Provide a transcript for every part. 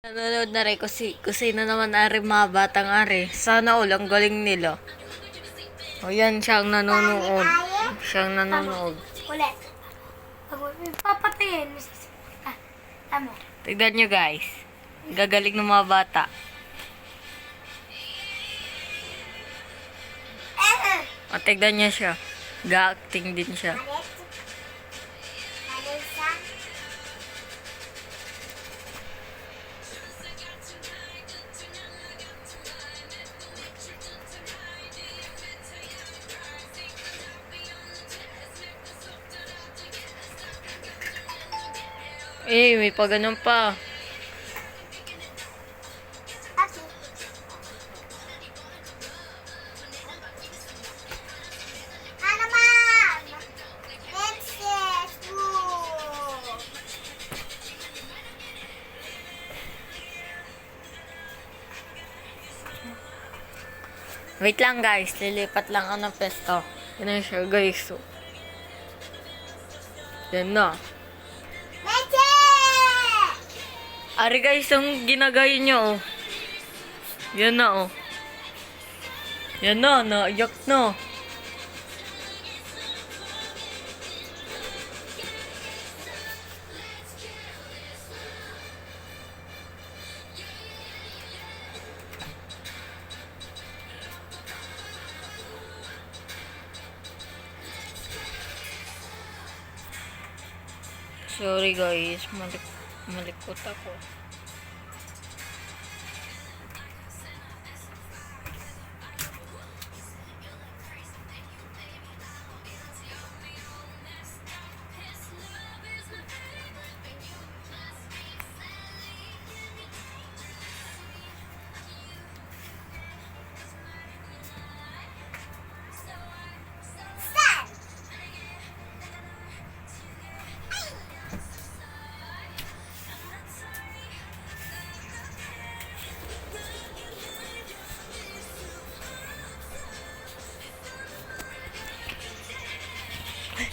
Nanonood na rin kusina naman ari mga batang ari. Sana all ang galing nila. O yan, siyang nanonood. Siyang nanonood. Ulit. Papatayin. Tama. Tignan nyo guys. Gagaling ng mga bata. O tignan nyo siya. Ga-acting din siya. Eh, may pa ganun pa. Ano ma'am? Princess! Wait lang guys, lilipat lang ako ng pesto. Yan na siya guys. So, yan na. Ari guys, ang ginagaya nyo oh. Yan na oh. Yan na, naiyak na. Sorry guys, malikot ako.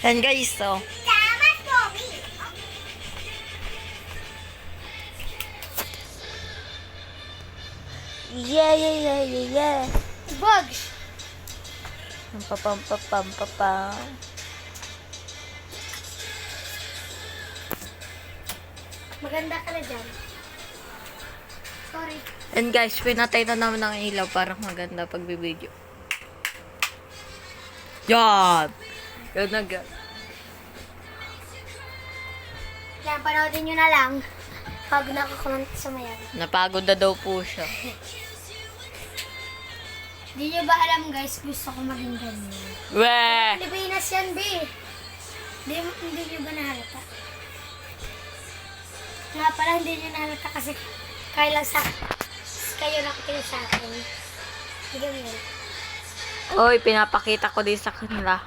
Yan guys, so. Yeah. Bugs! Pam. Maganda ka na dyan. Sorry. And guys, pinatay na naman ang ilaw para maganda pagbibideo. Yan! Yan na guys. Yan, panoodin nyo na lang pag nakakomment sa mayan. Napagod na daw po siya. Di nyo ba alam guys, gusto ko maging ganyan. Weh! Pilipinas yan, B. Hindi nyo ba nahalata? Nga pala, hindi nyo nahalata kasi kayo nakikinig sa akin. Hindi ganyan. Oy, pinapakita ko din sa kanila.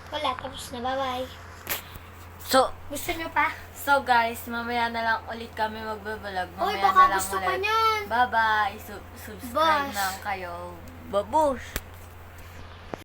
Wala, tapos na. Bye-bye. So, Gusto nyo pa? so guys, mamaya na lang ulit kami magbablog. Uy, Mamaya baka na lang gusto ulit. pa niyan. Bye-bye. Subscribe Boss. na kayo. Babush!